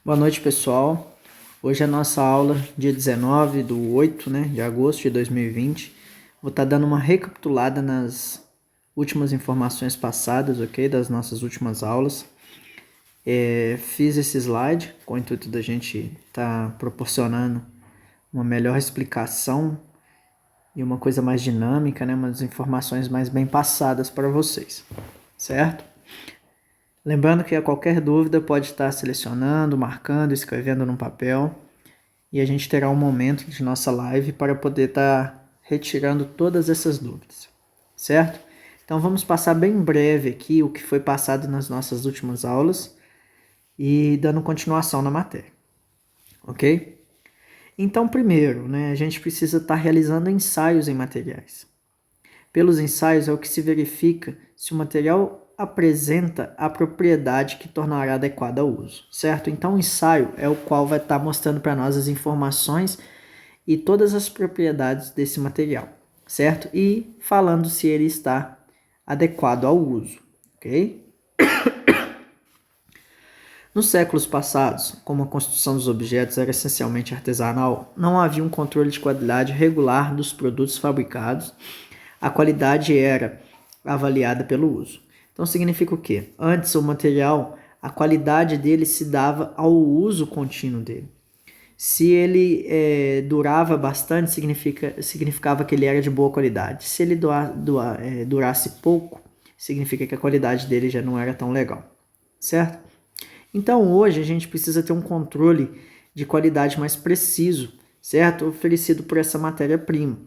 Boa noite, pessoal. Hoje é a nossa aula, dia 19 do 8, de agosto de 2020. Vou estar dando uma recapitulada nas últimas informações passadas, ok? Das nossas últimas aulas. Fiz esse slide com o intuito da gente estar proporcionando uma melhor explicação e uma coisa mais dinâmica, umas informações mais bem passadas para vocês, certo? Lembrando que a qualquer dúvida pode estar selecionando, marcando, escrevendo num papel e a gente terá um momento de nossa live para poder estar retirando todas essas dúvidas, certo? Então vamos passar bem breve aqui o que foi passado nas nossas últimas aulas e dando continuação na matéria, ok? Então primeiro, a gente precisa estar realizando ensaios em materiais. Pelos ensaios é o que se verifica se o material apresenta a propriedade que tornará adequada ao uso, certo? Então o ensaio é o qual vai estar mostrando para nós as informações e todas as propriedades desse material, certo? E falando se ele está adequado ao uso, ok? Nos séculos passados, como a construção dos objetos era essencialmente artesanal, não havia um controle de qualidade regular dos produtos fabricados. A qualidade era avaliada pelo uso. Então significa o quê? Antes o material, a qualidade dele se dava ao uso contínuo dele. Se ele durava bastante, significava que ele era de boa qualidade. Se ele durasse pouco, significa que a qualidade dele já não era tão legal, certo? Então hoje a gente precisa ter um controle de qualidade mais preciso, certo? Oferecido por essa matéria-prima.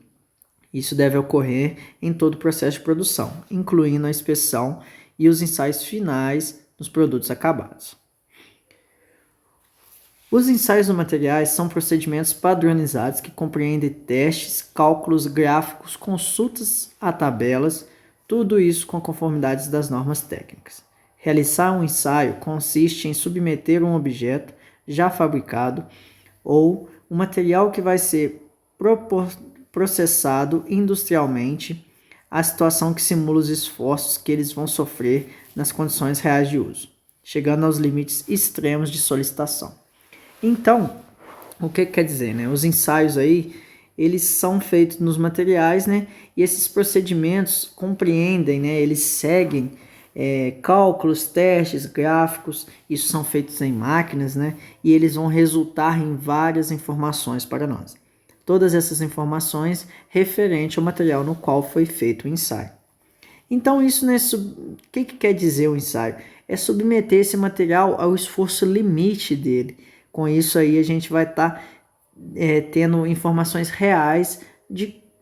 Isso deve ocorrer em todo o processo de produção, incluindo a inspeção e os ensaios finais dos produtos acabados. Os ensaios dos materiais são procedimentos padronizados que compreendem testes, cálculos gráficos, consultas a tabelas, tudo isso com conformidades das normas técnicas. Realizar um ensaio consiste em submeter um objeto já fabricado ou um material que vai ser processado industrialmente à situação que simula os esforços que eles vão sofrer nas condições reais de uso, chegando aos limites extremos de solicitação. Então, o que quer dizer? Os ensaios aí, eles são feitos nos materiais, e esses procedimentos compreendem, eles seguem cálculos, testes, gráficos, isso são feitos em máquinas, e eles vão resultar em várias informações para nós. Todas essas informações referente ao material no qual foi feito o ensaio. Então isso, o que quer dizer o ensaio? É submeter esse material ao esforço limite dele. Com isso aí a gente vai estar tendo informações reais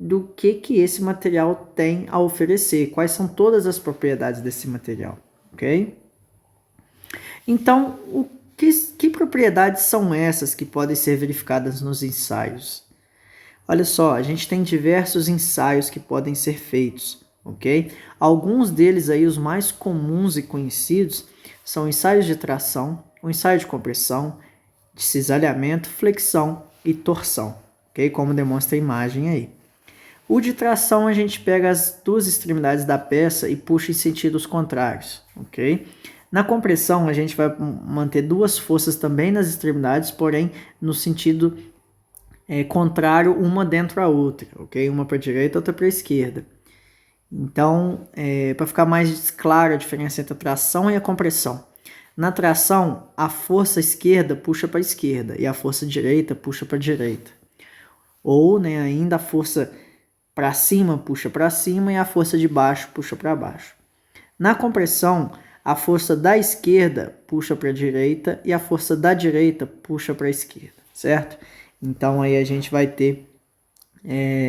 do que esse material tem a oferecer, quais são todas as propriedades desse material, ok? Então, que propriedades são essas que podem ser verificadas nos ensaios? Olha só, a gente tem diversos ensaios que podem ser feitos, ok? Alguns deles aí, os mais comuns e conhecidos, são ensaios de tração, o ensaio de compressão, de cisalhamento, flexão e torção, ok? Como demonstra a imagem aí. O de tração a gente pega as duas extremidades da peça e puxa em sentidos contrários, ok? Na compressão a gente vai manter duas forças também nas extremidades, porém no sentido contrário uma dentro da outra, ok? Uma para a direita, outra para a esquerda. Então, para ficar mais clara a diferença entre a tração e a compressão. Na tração, a força esquerda puxa para a esquerda e a força direita puxa para a direita. Ou ainda a força para cima puxa para cima e a força de baixo puxa para baixo. Na compressão, a força da esquerda puxa para a direita e a força da direita puxa para a esquerda, certo? Então aí a gente vai ter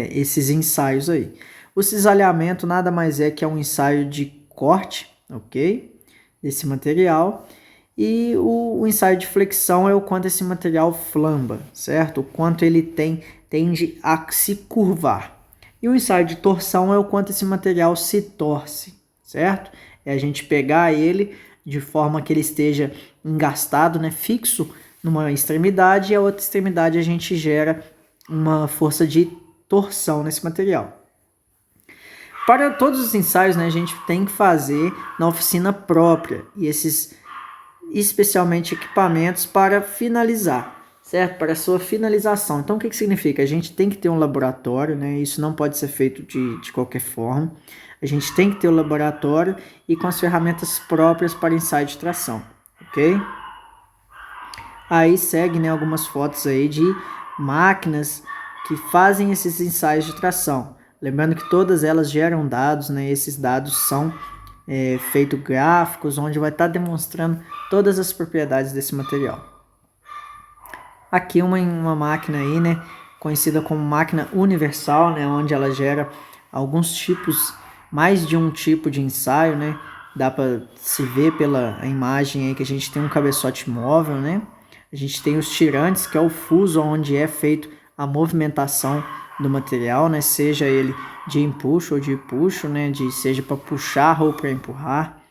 esses ensaios aí. O cisalhamento nada mais é que um ensaio de corte, ok? Desse material. E o ensaio de flexão é o quanto esse material flamba, certo? O quanto ele tende a se curvar. E o ensaio de torção é o quanto esse material se torce, certo? É a gente pegar ele de forma que ele esteja engastado, fixo numa extremidade, e a outra extremidade a gente gera uma força de torção nesse material. Para todos os ensaios, a gente tem que fazer na oficina própria, e esses especialmente equipamentos para finalizar, certo? Para a sua finalização. Então, o que significa? A gente tem que ter um laboratório, né? Isso não pode ser feito de qualquer forma. A gente tem que ter o laboratório e com as ferramentas próprias para ensaio de tração, ok? Aí segue, né, algumas fotos aí de máquinas que fazem esses ensaios de tração. Lembrando que todas elas geram dados, né? Esses dados são feitos gráficos, onde vai estar demonstrando todas as propriedades desse material. Aqui uma máquina aí, né, conhecida como máquina universal, né, onde ela gera alguns tipos, mais de um tipo de ensaio, né? Dá para se ver pela imagem aí que a gente tem um cabeçote móvel, né? A gente tem os tirantes, que é o fuso onde é feito a movimentação do material, né? Seja ele de empuxo ou de puxo, né? Seja para puxar ou para empurrar.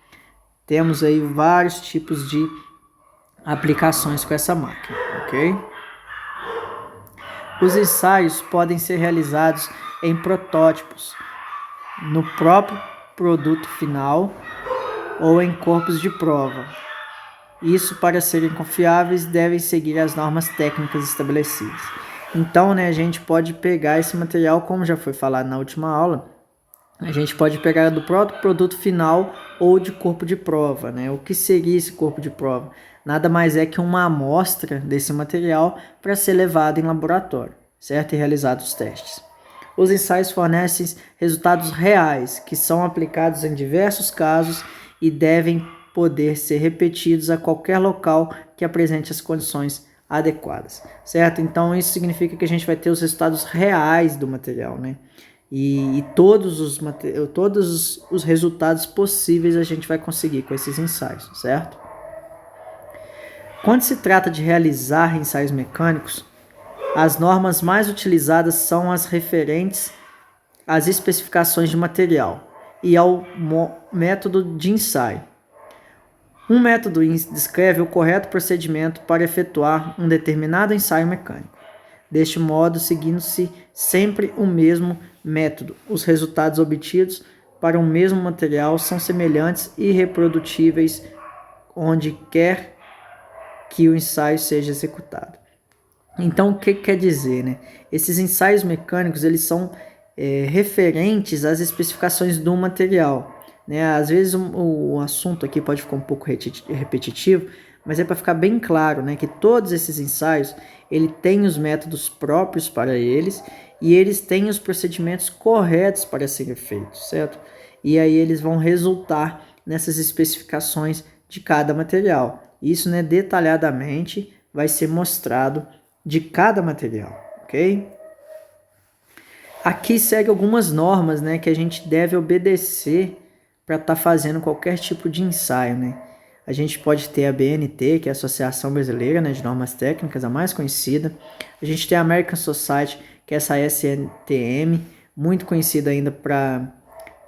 Temos aí vários tipos de aplicações com essa máquina, ok? Os ensaios podem ser realizados em protótipos, no próprio produto final ou em corpos de prova. Isso, para serem confiáveis, devem seguir as normas técnicas estabelecidas. Então, né, a gente pode pegar esse material, como já foi falado na última aula, a gente pode pegar do próprio produto final ou de corpo de prova, né? O que seria esse corpo de prova? Nada mais é que uma amostra desse material para ser levado em laboratório, certo? E realizados os testes. Os ensaios fornecem resultados reais, que são aplicados em diversos casos e devem poder ser repetidos a qualquer local que apresente as condições adequadas, certo? Então isso significa que a gente vai ter os resultados reais do material, né? E todos os resultados possíveis a gente vai conseguir com esses ensaios, certo? Quando se trata de realizar ensaios mecânicos, as normas mais utilizadas são as referentes às especificações de material e ao método de ensaio. Um método descreve o correto procedimento para efetuar um determinado ensaio mecânico. Deste modo, seguindo-se sempre o mesmo método, os resultados obtidos para um mesmo material são semelhantes e reprodutíveis onde quer que o ensaio seja executado. Então, o que quer dizer, né? Esses ensaios mecânicos, eles são referentes às especificações do material, né? Às vezes o assunto aqui pode ficar um pouco repetitivo, mas é para ficar bem claro, né, que todos esses ensaios, ele tem os métodos próprios para eles e eles têm os procedimentos corretos para serem feitos, certo? E aí eles vão resultar nessas especificações de cada material. Isso, né, detalhadamente vai ser mostrado de cada material, ok? Aqui segue algumas normas, né, que a gente deve obedecer para estar fazendo qualquer tipo de ensaio, né? A gente pode ter a BNT, que é a Associação Brasileira, né, de Normas Técnicas, a mais conhecida. A gente tem a American Society, que é essa SNTM, muito conhecida ainda para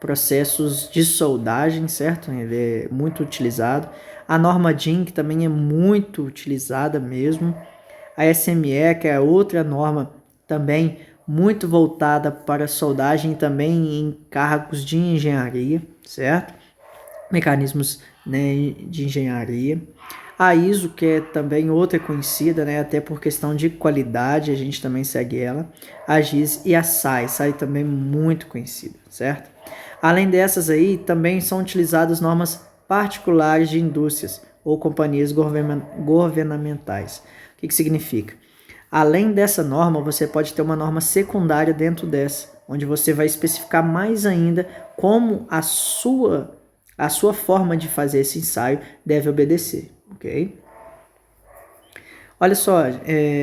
processos de soldagem, certo? Ele é muito utilizado. A norma DIN, que também é muito utilizada mesmo. A SME, que é outra norma também muito voltada para soldagem e também em cargos de engenharia, certo? Mecanismos, né, de engenharia. A ISO, que é também outra conhecida, né, até por questão de qualidade, a gente também segue ela. A GIS e a SAI também muito conhecida, certo? Além dessas aí, também são utilizadas normas particulares de indústrias ou companhias governamentais. O que significa? Além dessa norma, você pode ter uma norma secundária dentro dessa, onde você vai especificar mais ainda como a sua forma de fazer esse ensaio deve obedecer, ok? Olha só,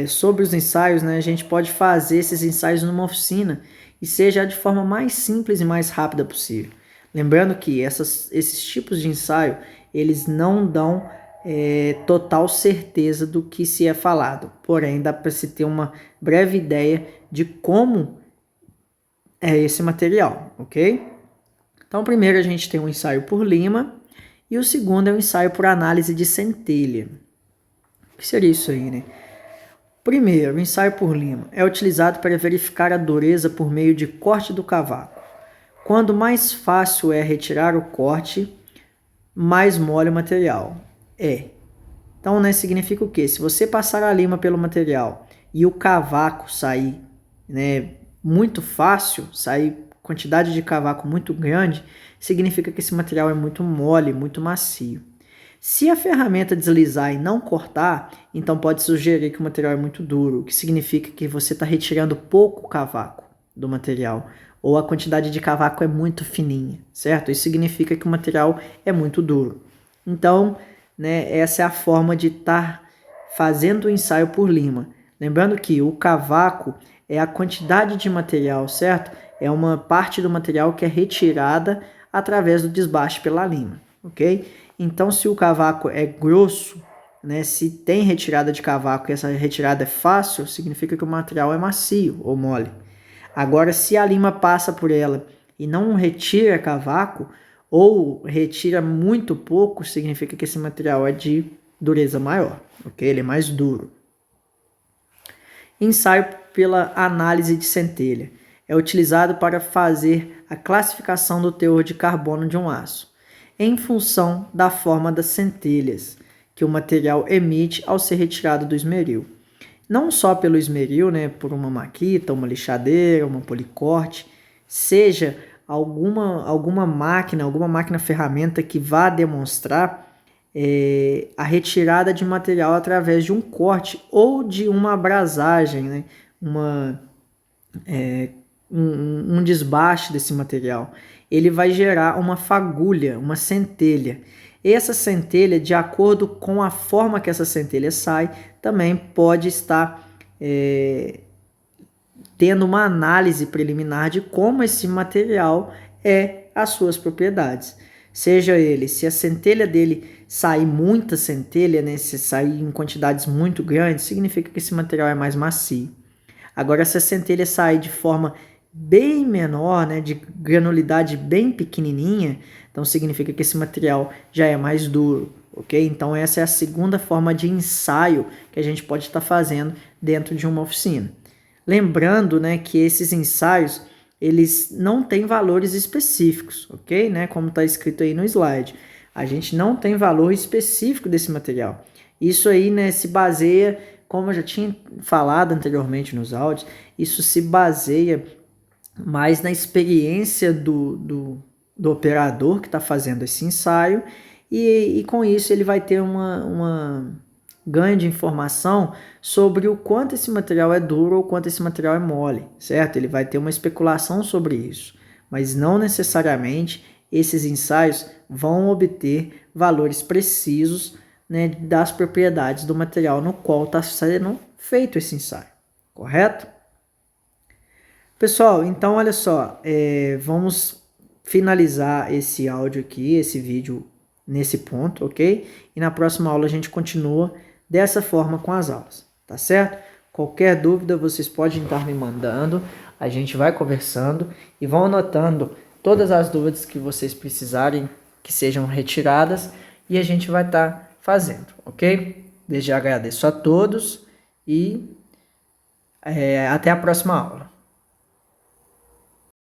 sobre os ensaios, né, a gente pode fazer esses ensaios numa oficina e seja de forma mais simples e mais rápida possível. Lembrando que esses tipos de ensaio, eles não dão total certeza do que se é falado, porém dá para se ter uma breve ideia de como é esse material, ok? Então, primeiro a gente tem um ensaio por lima e o segundo é um ensaio por análise de centelha. O que seria isso aí, né? Primeiro, o ensaio por lima é utilizado para verificar a dureza por meio de corte do cavaco. Quando mais fácil é retirar o corte, mais mole o material é. Então, né, significa o quê? Se você passar a lima pelo material e o cavaco sair, né, muito fácil, sair quantidade de cavaco muito grande, significa que esse material é muito mole, muito macio. Se a ferramenta deslizar e não cortar, então pode sugerir que o material é muito duro, o que significa que você está retirando pouco cavaco do material, ou a quantidade de cavaco é muito fininha, certo? Isso significa que o material é muito duro. Então, né, essa é a forma de estar fazendo o ensaio por lima. Lembrando que o cavaco é a quantidade de material, certo? É uma parte do material que é retirada através do desbaste pela lima, ok? Então, se o cavaco é grosso, né, se tem retirada de cavaco e essa retirada é fácil, significa que o material é macio ou mole. Agora, se a lima passa por ela e não retira cavaco, ou retira muito pouco, significa que esse material é de dureza maior, ok? Ele é mais duro. Ensaio pela análise de centelha. É utilizado para fazer a classificação do teor de carbono de um aço, em função da forma das centelhas que o material emite ao ser retirado do esmeril. Não só pelo esmeril, né, por uma maquita, uma lixadeira, uma policorte, seja alguma máquina ferramenta que vá demonstrar a retirada de material através de um corte ou de uma abrasagem, né, um desbaste desse material. Ele vai gerar uma fagulha, uma centelha. E essa centelha, de acordo com a forma que essa centelha sai, também pode estar tendo uma análise preliminar de como esse material é as suas propriedades. Seja ele, se a centelha dele sair muita centelha, né, se sair em quantidades muito grandes, significa que esse material é mais macio. Agora, se a centelha sair de forma bem menor, né, de granulidade bem pequenininha, então significa que esse material já é mais duro, ok? Então essa é a segunda forma de ensaio que a gente pode estar fazendo dentro de uma oficina. Lembrando, né, que esses ensaios, eles não têm valores específicos, ok? Né, como está escrito aí no slide. A gente não tem valor específico desse material. Isso aí, né, se baseia, como eu já tinha falado anteriormente nos áudios, isso se baseia mais na experiência do operador que está fazendo esse ensaio e com isso ele vai ter uma ganho de informação sobre o quanto esse material é duro ou quanto esse material é mole, certo? Ele vai ter uma especulação sobre isso, mas não necessariamente esses ensaios vão obter valores precisos, né, das propriedades do material no qual está sendo feito esse ensaio, correto? Pessoal, então olha só, vamos finalizar esse áudio aqui, esse vídeo nesse ponto, ok? E na próxima aula a gente continua dessa forma com as aulas, tá certo? Qualquer dúvida vocês podem estar me mandando, a gente vai conversando e vão anotando todas as dúvidas que vocês precisarem que sejam retiradas e a gente vai estar fazendo, ok? Desde já agradeço a todos e até a próxima aula.